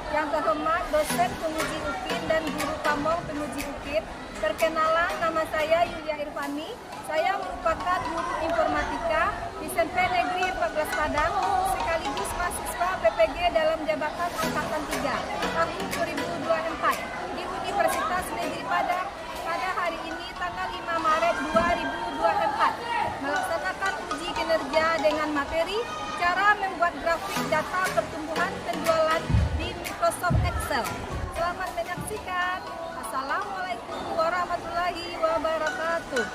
Yang terhormat dosen penguji UPIN dan guru pamong penguji UPIN. Perkenalan, nama saya Yulia Irfani. Saya merupakan guru informatika di SMP Negeri 14 Padang, sekaligus mahasiswa PPG dalam jabatan Angkatan 3 tahun 2024 di Universitas Negeri Padang pada hari ini tanggal 5 Maret 2024 melaksanakan uji kinerja dengan materi cara membuat grafik data pertumbuhan penjualan di Microsoft Excel. Selamat menyaksikan. Assalamualaikum warahmatullahi wabarakatuh.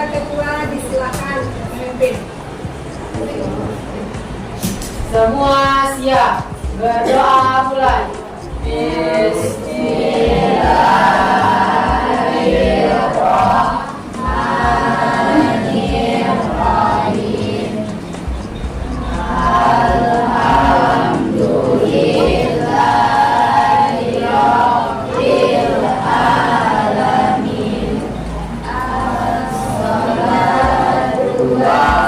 Ketua disilakan memimpin. Semua siap, berdoa mulai. Bismillahirrahmanirrahim. Alhamdulillahirabbil alamin.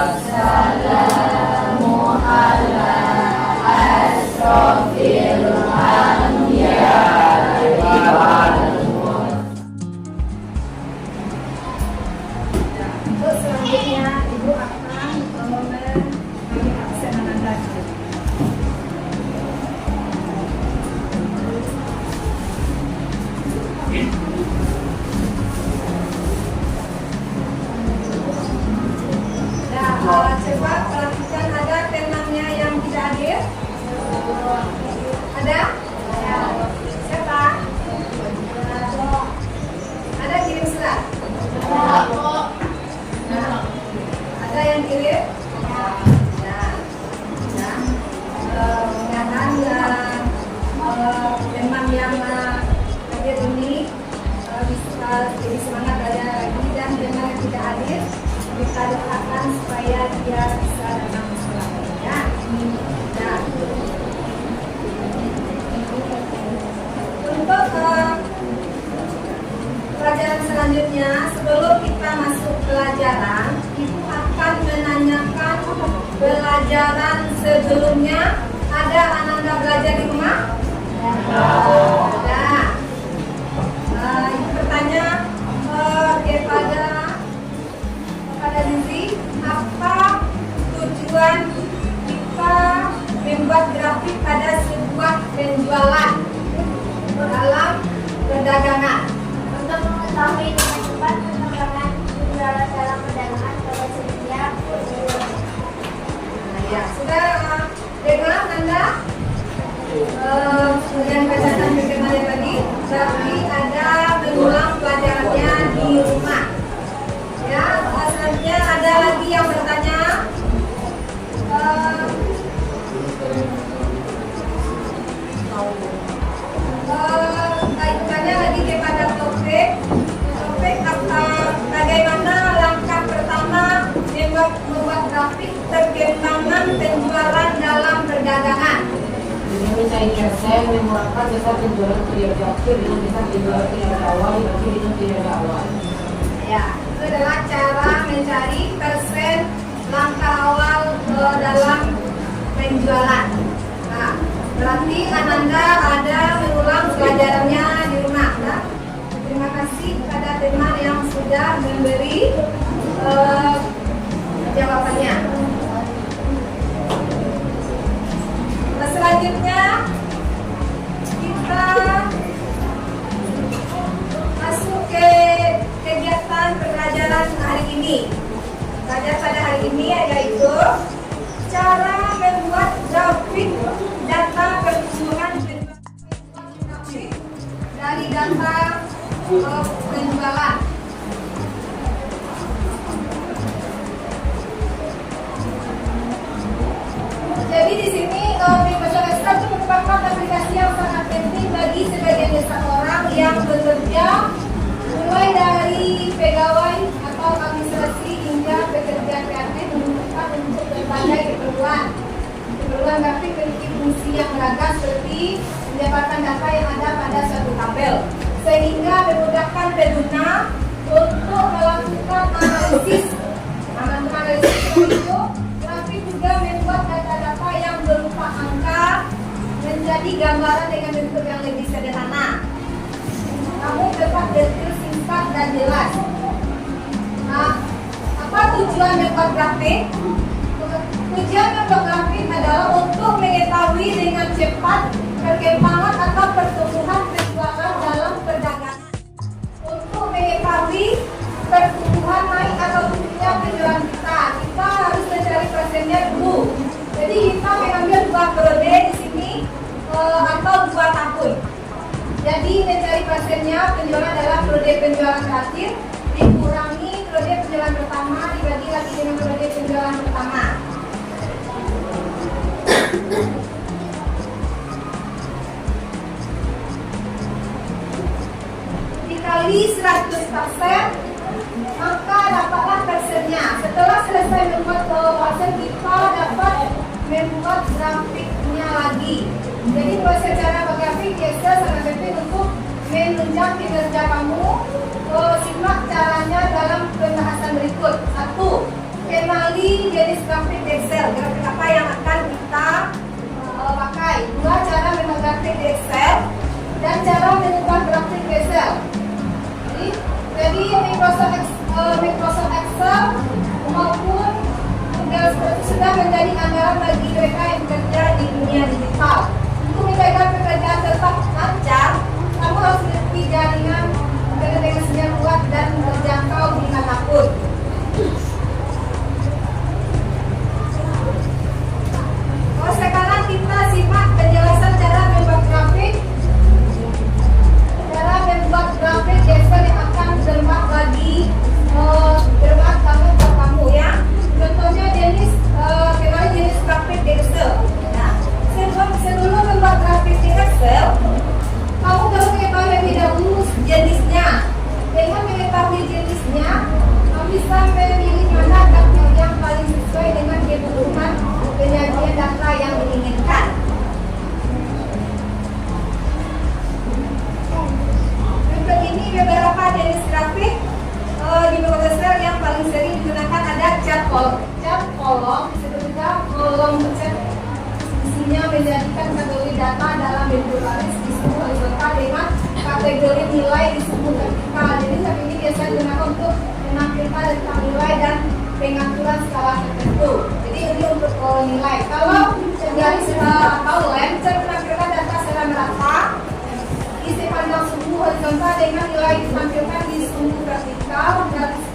Wassalamu ala asrofil anbiya'i wal Untuk selanjutnya Ibu akan mengambil absen Anda. Coba perhatikan, ada temannya yang tidak hadir? Ada? Siapa? Ada kirim surat? Ada yang kirim? Mudah-mudahan teman yang hadir ini bisa jadi semangat belajar lagi, dan teman yang tidak hadir kita doakan supaya dia bisa datang ke sekolah ya. Untuk pelajaran selanjutnya, sebelum kita masuk pelajaran, Ibu akan menanyakan pelajaran sebelumnya. Ada anak-anak belajar di rumah? Ada. Ibu bertanya kepada Zizi, apa tujuan kita membuat grafik pada sebuah penjualan dalam perdagangan? Untuk mengetahui dengan cepat perkembangan penjualan dalam perdagangan pada setiap Ya, sudah dengar Anda dengan bacaan bagaimana tadi, tapi ada mengulang pelajarannya di rumah. Ya, selanjutnya ada lagi yang bertanya. Tanya lagi kepada Topik, bagaimana langkah pertama membuat grafik perkembangan penjualan dalam perdagangan? Ini mencari saya memurahkan jasa penjualan kinerja akhir dengan jasa penjualan kinerja awal dibagi dengan kinerja awal. Ya, itu adalah cara mencari persen langkah awal dalam penjualan. Nah, berarti Ananda ada mengulang pelajarannya di rumah. Nah, terima kasih kepada teman yang sudah memberi jawabannya. Nah, selanjutnya kita masuk ke kegiatan pembelajaran hari ini. Pelajaran pada hari ini yaitu cara membuat grafik data pertumbuhan dari data penjualan. di sini Microsoft Excel itu merupakan aplikasi yang sangat penting bagi sebagian besar orang yang bekerja, mulai dari pegawai atau administrasi hingga pekerja kreatif, membutuhkan untuk berbagai keperluan. Keperluan grafik memiliki fungsi yang beragam seperti mendapatkan data yang ada pada suatu tabel, sehingga memudahkan pengguna untuk melakukan analisis. Itu grafik juga membuat data-data yang berupa angka menjadi gambaran dengan bentuk yang lebih sederhana. Namun dapat detail, singkat dan jelas. Nah, apa tujuan membuat grafik? Tujuan membuat grafik adalah untuk mengetahui dengan cepat perkembangan atau pertumbuhan penjualan dalam perdagangan. Untuk mengetahui pertumbuhan naik atau turunnya penjualan kita harus mencari persennya dulu. Jadi kita mengambil 2 periode di sini atau 2 tahun. Jadi mencari persennya penjualan adalah periode penjualan terakhir dikurangi periode penjualan pertama dibagi lagi dengan periode penjualan pertama. Dikali 100%, maka dapatlah persennya. Setelah selesai membuat persen, kita dapat membuat grafiknya lagi. Jadi proses cara bergrafik biasa sangat penting untuk menunjang kinerja kamu. Simak caranya dalam pembahasan berikut. 1. Kenali jenis grafik Excel. Grafik apa yang akan kita pakai. 2. Cara membuat grafik di Excel dan cara mengubah grafik Excel. Jadi Microsoft Excel maupun Google Spreadsheet sudah menjadi andalan bagi mereka yang bekerja di dunia digital. Untuk menjaga pekerjaan tetap lancar, kamu harus memiliki jaringan dengan sinyal kuat dan terjangkau dimanapun. Sekarang kita simak penjelasan cara membuat grafik. Cara membuat grafik Excel yang akan bermanfaat bagi kamu ya. Contohnya jenis grafik di Excel. Nah, sebelum membuat grafik di Excel, kamu harus mengetahui lebih dahulu jenisnya. Dengan mengetahui jenisnya, kamu bisa memilih mana grafik yang paling sesuai dengan kebutuhan penyajian data yang diinginkan. Untuk ini beberapa jenis grafik di Microsoft Excel yang paling sering digunakan ada chart kolom, disebut juga kolom chart. Isinya menjadikan kategori data dalam bentuk baris di sini horizontal dengan kategori nilai di sini vertikal. Jadi saat ini biasa digunakan untuk menampilkan data nilai dan pengaturan skala tertentu. Jadi ini untuk nilai. Kalau garis atau lem menampilkan data secara merata di sepanjang sumbu horizontal dengan nilai ditampilkan di sumbu vertikal. Garis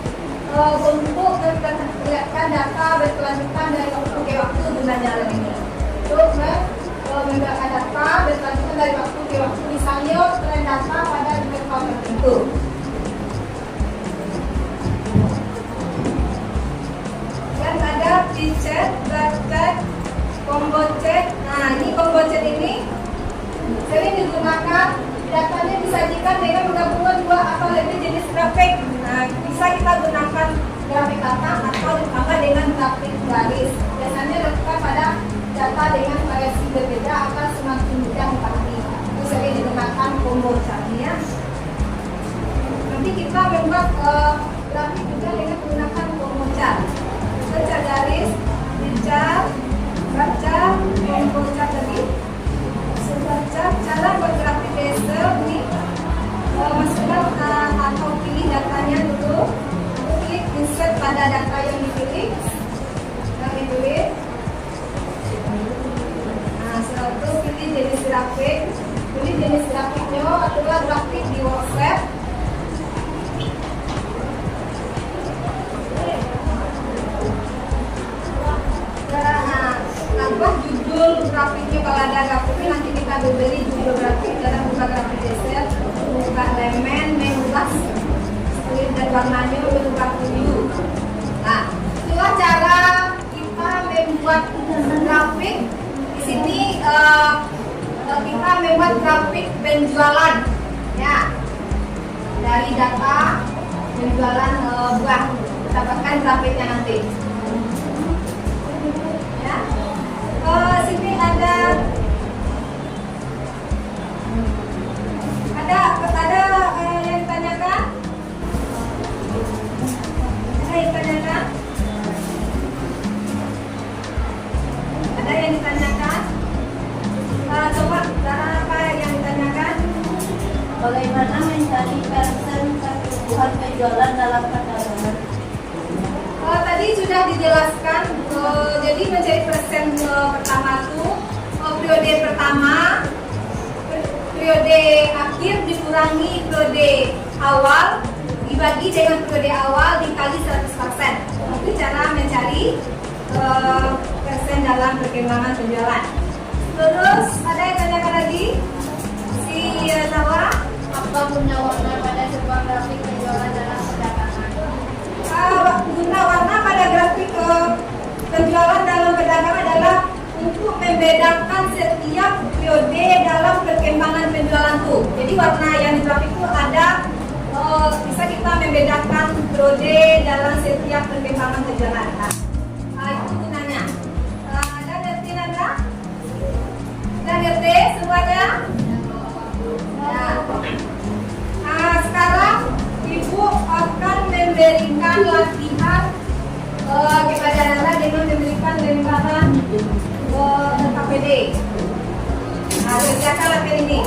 untuk memperlihatkan data berkelanjutan dari waktu ke waktu dengan jalan ini. Terus memperlihatkan data berkelanjutan dari waktu ke waktu, misalnya tren data pada interval tertentu. Dan ada picet, backcet, combo chat. Nah, ini combo chat ini sering digunakan. Datanya disajikan dengan menggabungkan 2 atau lebih jenis grafik. Nah, bisa kita gunakan grafik data atau ditambah dengan grafik garis. Biasanya dilakukan pada data dengan variasi berbeda agar semakin mudah dipahami. Itu sering digunakan combo chat-nya. Nanti kita membuat grafik juga dengan menggunakan combo chat. Cat garis, dicat, baca, combo chat tadi. Cara bergrafik Excel ini masukkan atau pilih datanya dulu, klik insert pada data yang dipilih, nah setelah itu pilih jenis grafiknya adalah grafik di WordPad. Tambah judul grafiknya, kalau ada grafiknya nanti kita beri judul grafik dalam buka grafik Excel, buka elemen, mengubah split dan warnanya, mengubah view. Nah, itulah cara kita membuat grafik sini kita membuat grafik penjualan, ya, dari data penjualan buah. Dapatkan grafiknya nanti. Ya. Sini ada yang ditanyakan? Ada yang ditanyakan? Ada yang ditanyakan? Coba apa yang ditanyakan? Bagaimana mencari persen kebutuhan penjualan dalam perdagangan? Tadi sudah dijelaskan, jadi mencari persen pertama itu periode pertama, periode akhir dikurangi periode awal, dibagi dengan periode awal dikali 100%. Itu cara mencari persen dalam perkembangan penjualan. Terus ada yang tanyakan lagi? Si Nawa? Apa guna warna pada sebuah grafik penjualan dalam perdagangan? Guna warna pada grafik penjualan dalam perdagangan adalah untuk membedakan setiap periode dalam perkembangan penjualan itu. Jadi warna yang di grafik itu ada, bisa kita membedakan periode dalam setiap perkembangan penjualan. Nah, itu gunanya. Ada ngerti Nanda? Ada ngerti semuanya? Nah, sekarang Ibu akan memberikan latihan kepada Nanda dengan memberikan lembaran KPD. Nah, kerjakan latihan ini.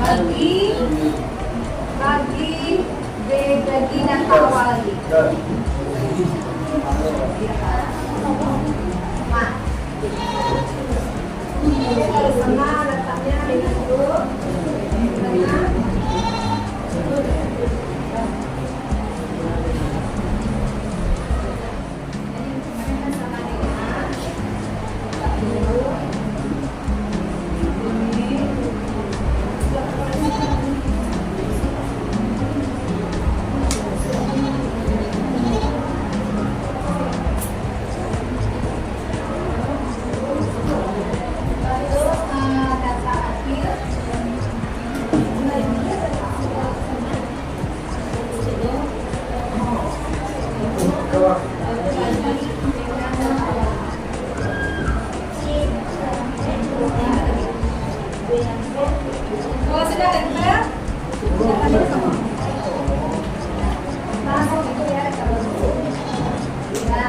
bagi data awal lagi. Nah, sama datanya dengan dulu. Kalau sudah enter, langsung itu ya, kalau ya.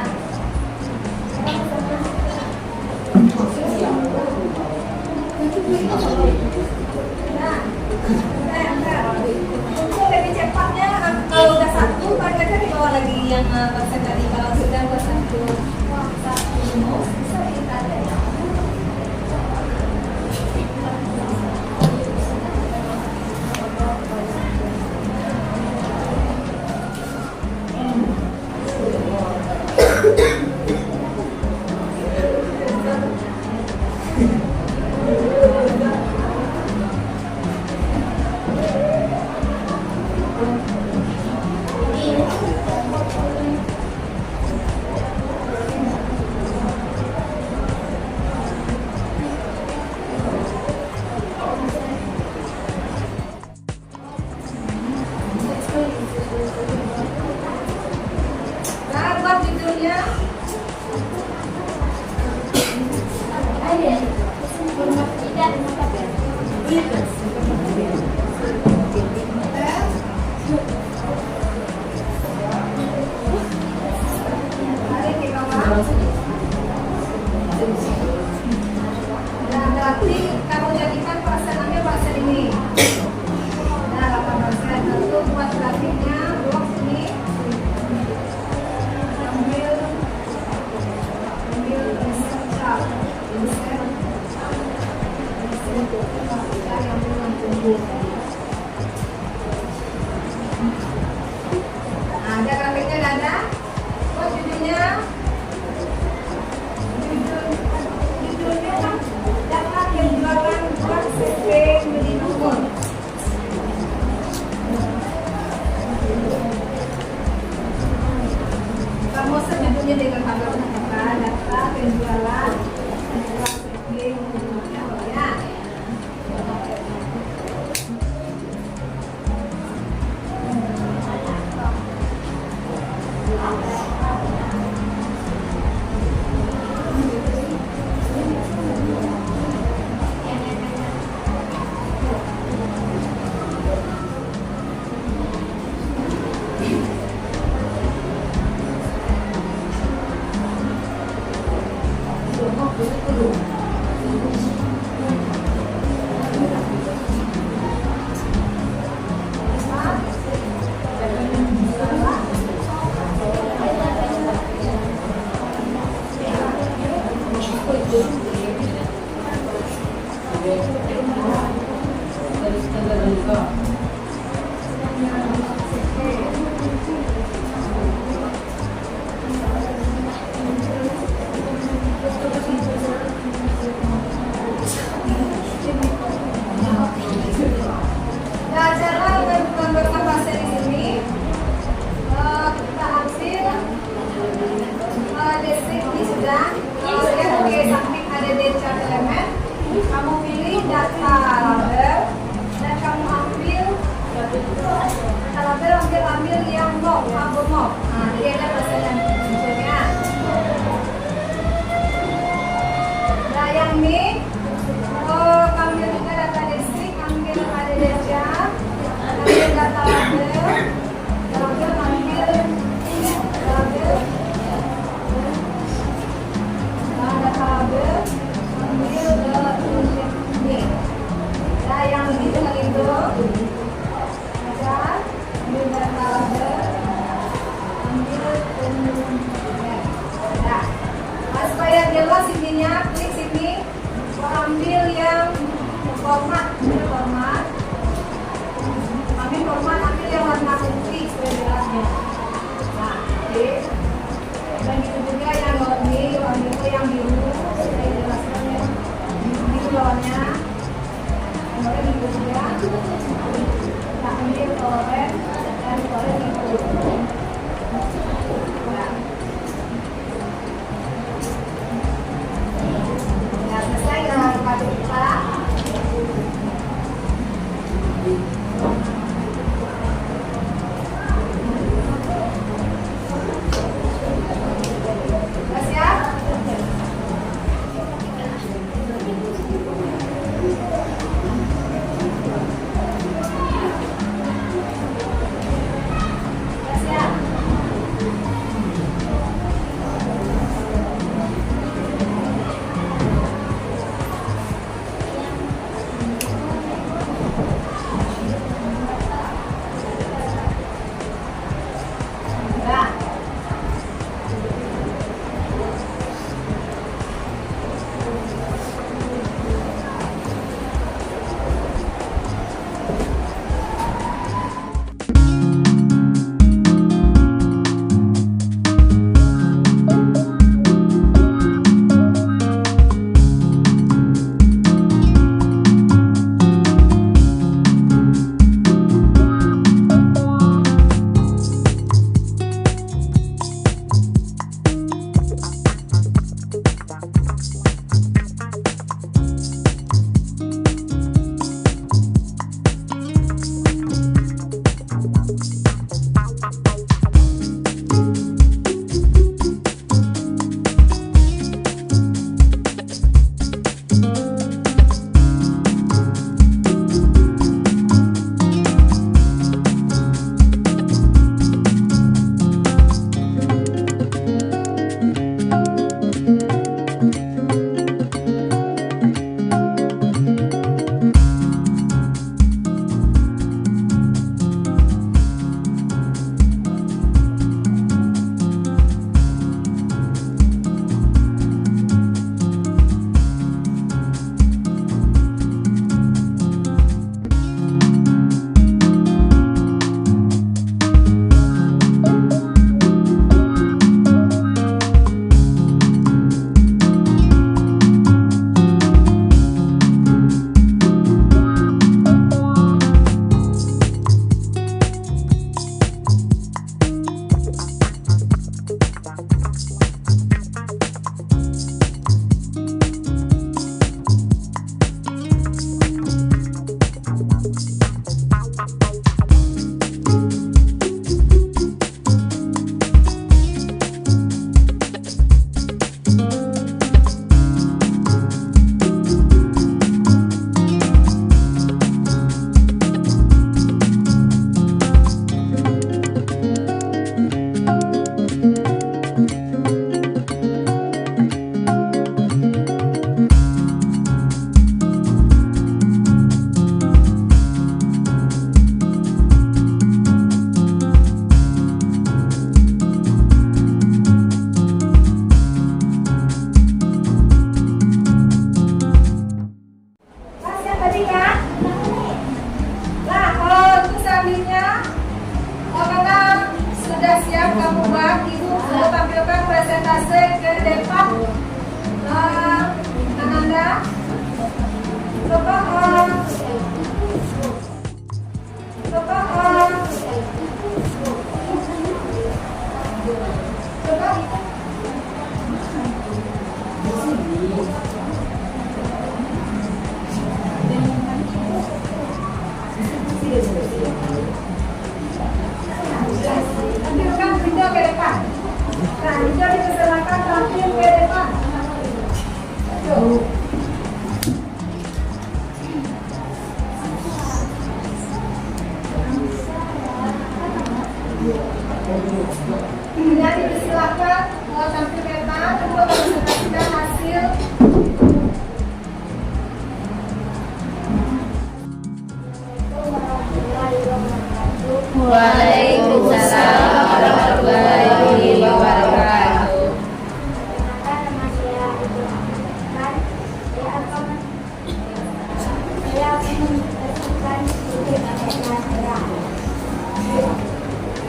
Nah, enter. Untuk lebih cepatnya, kalau udah satu, mereka di bawah lagi yang persen tadi. Kalau sudah satu, bisa kita ada ya. Nah, buat judulnya tarik ke bawah. Nah, berarti kamu jadikan persenannya persen ini. Nah, 8%. Lalu buat grafiknya, box ini. Ambil insert chart. Insert kita yang belum tumbuh. Nah, ada grafiknya nggak ada? Oh, judulnya data penjualan buat CP Beli Nomor. Kamu judulnya dengan tanggal data penjualan buat CP Beli Nomor ya. Nah, cara menggambarkan bahasa di sini, kita ambil deskripsi ini sudah. Lihat di samping ada data elemen, kamu pilih data label dan kamu ambil data label, ambil yang mob, kabel mob. Nah, jadi ada bahasanya misalnya. Nah, yang ini ambil juga data distrik, ambil ada data, ambil data label, ambil label, data label, ambil ini. Nah, yang itu Format, format. Kami format ambil yang warna putih supaya jelasnya. Nah, oke. Dan itu juga yang warni itu yang biru. Saya jelaskan ya. Biru lawannya. Kemudian biru juga. Nah, ambil oranye dan oranye biru. Nah, selesai dengan kado kita. Kemudian dipersilakan tampil ke depan untuk mempresentasikan hasil. Waalaikumsalam warahmatullahi wabarakatuh. Perkenalkan, nama saya Ibu Ahmad. Saya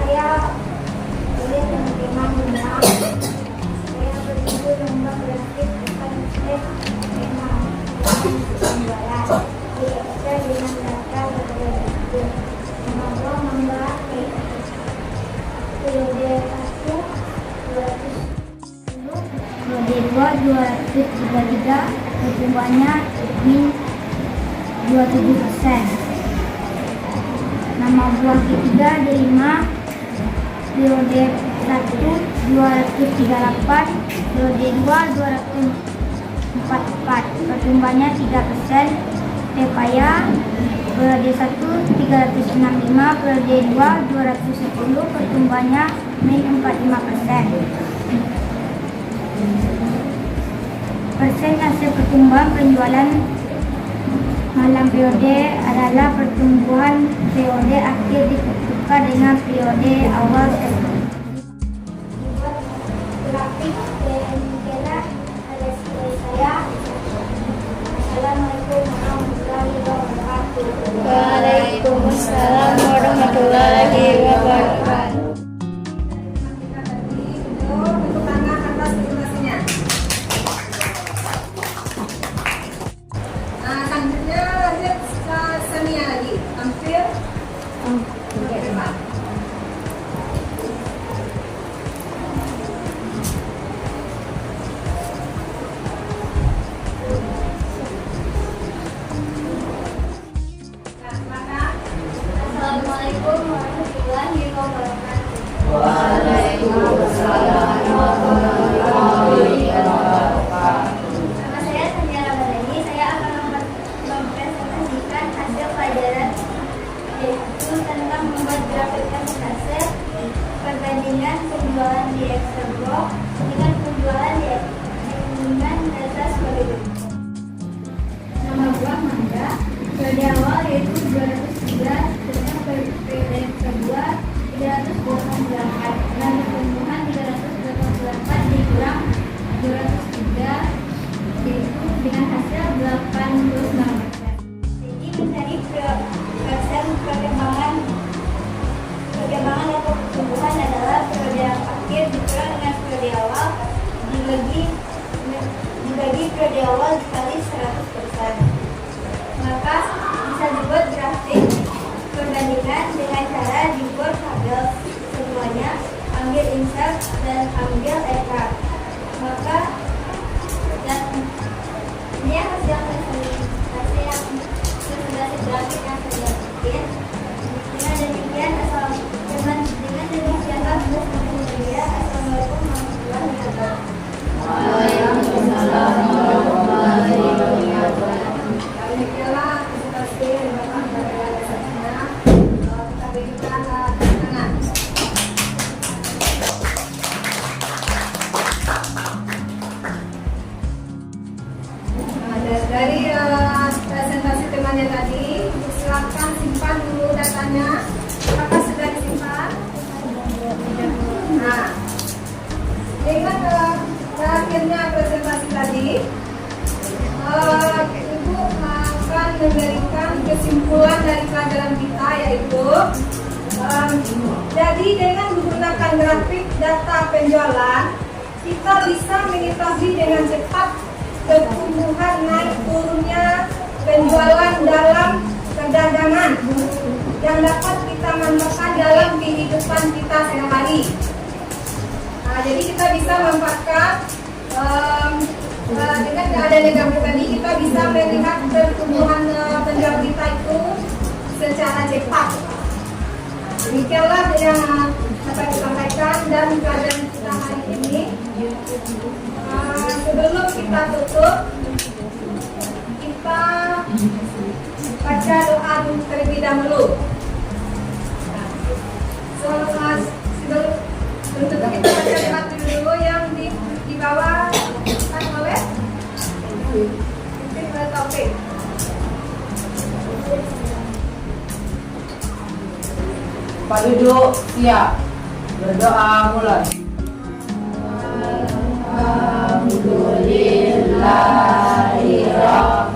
Saya boleh menerima undang. Saya berjudul lomba kreatif konsep tema pembualan diikuti dengan data berbagai semoga membuat periode 1 200 periode 2 233 pertumbuhannya min 27%. Nama buah ketiga D5 periode 1 238 periode 2 244 pertumbuhannya 3%. Pepaya periode 1 365 periode 2 210 pertumbuhannya min 45%. Persen hasil pertumbuhan penjualan malam periode adalah pertumbuhan periode akhir ditukar dengan periode awal. Grafik dan kira ada saya. Assalamualaikum warahmatullahi wabarakatuh. Waalaikumsalam warahmatullahi wabarakatuh. Untuk tangan atas presentasinya. Nah, selanjutnya lanjut ke Sania lagi. Tampil. Ke depan. Nah, maka Assalamualaikum warahmatullahi wabarakatuh. Waalaikumsalam warahmatullahi wabarakatuh. Nama saya Sania Ramadhani. Saya akan mempresentasikan hasil pelajaran yaitu tentang membuat grafik persentase perbandingan penjualan di Excel block dengan penjualan dengan data sebagai berikut. Nama buah mangga periode awal yaitu 203 dengan periode kedua 388 dan pertumbuhan 388 dikurang 203 yaitu dengan hasil 86%. Jadi mencari persen perkembangan atau pertumbuhan adalah periode akhir dikurang dengan periode awal dibagi periode awal dikali 100%. Maka bisa dibuat grafik perbandingan dengan cara dibuat tabel semuanya, ambil insert dan ambil ekar. Maka dan ini hasil presentasi grafik yang saya bikin. Dengan demikian Assalamualaikum warahmatullahi wabarakatuh. Waalaikumsalam warahmatullahi wabarakatuh. Demikianlah presentasi yang Bapak dari Yayasannya. Kita berikan tangan. Dari presentasi temanya tadi, silakan simpan dulu datanya. Apakah sudah disimpan? Nah, dengan berakhirnya presentasi tadi, Ibu akan memberikan kesimpulan dari pelajaran kita, yaitu jadi dengan menggunakan grafik data penjualan, kita bisa mengetahui dengan cepat pertumbuhan naik turunnya penjualan dalam perdagangan yang dapat kita manfaatkan dalam kehidupan kita sehari-hari. Nah, jadi kita bisa manfaatkan dengan keadaan grafik tadi, kita bisa melihat pertumbuhan penjualan kita itu secara cepat. Demikianlah yang dapat disampaikan dan pelajaran kita hari ini. Sebelum kita tutup, kita baca doa dulu terlebih dahulu. Sebelum itu kita baca doa dulu yang di bawah kan oleh Taufik. Pak duduk siap. Berdoa mulai. Alhamdulillahirabbil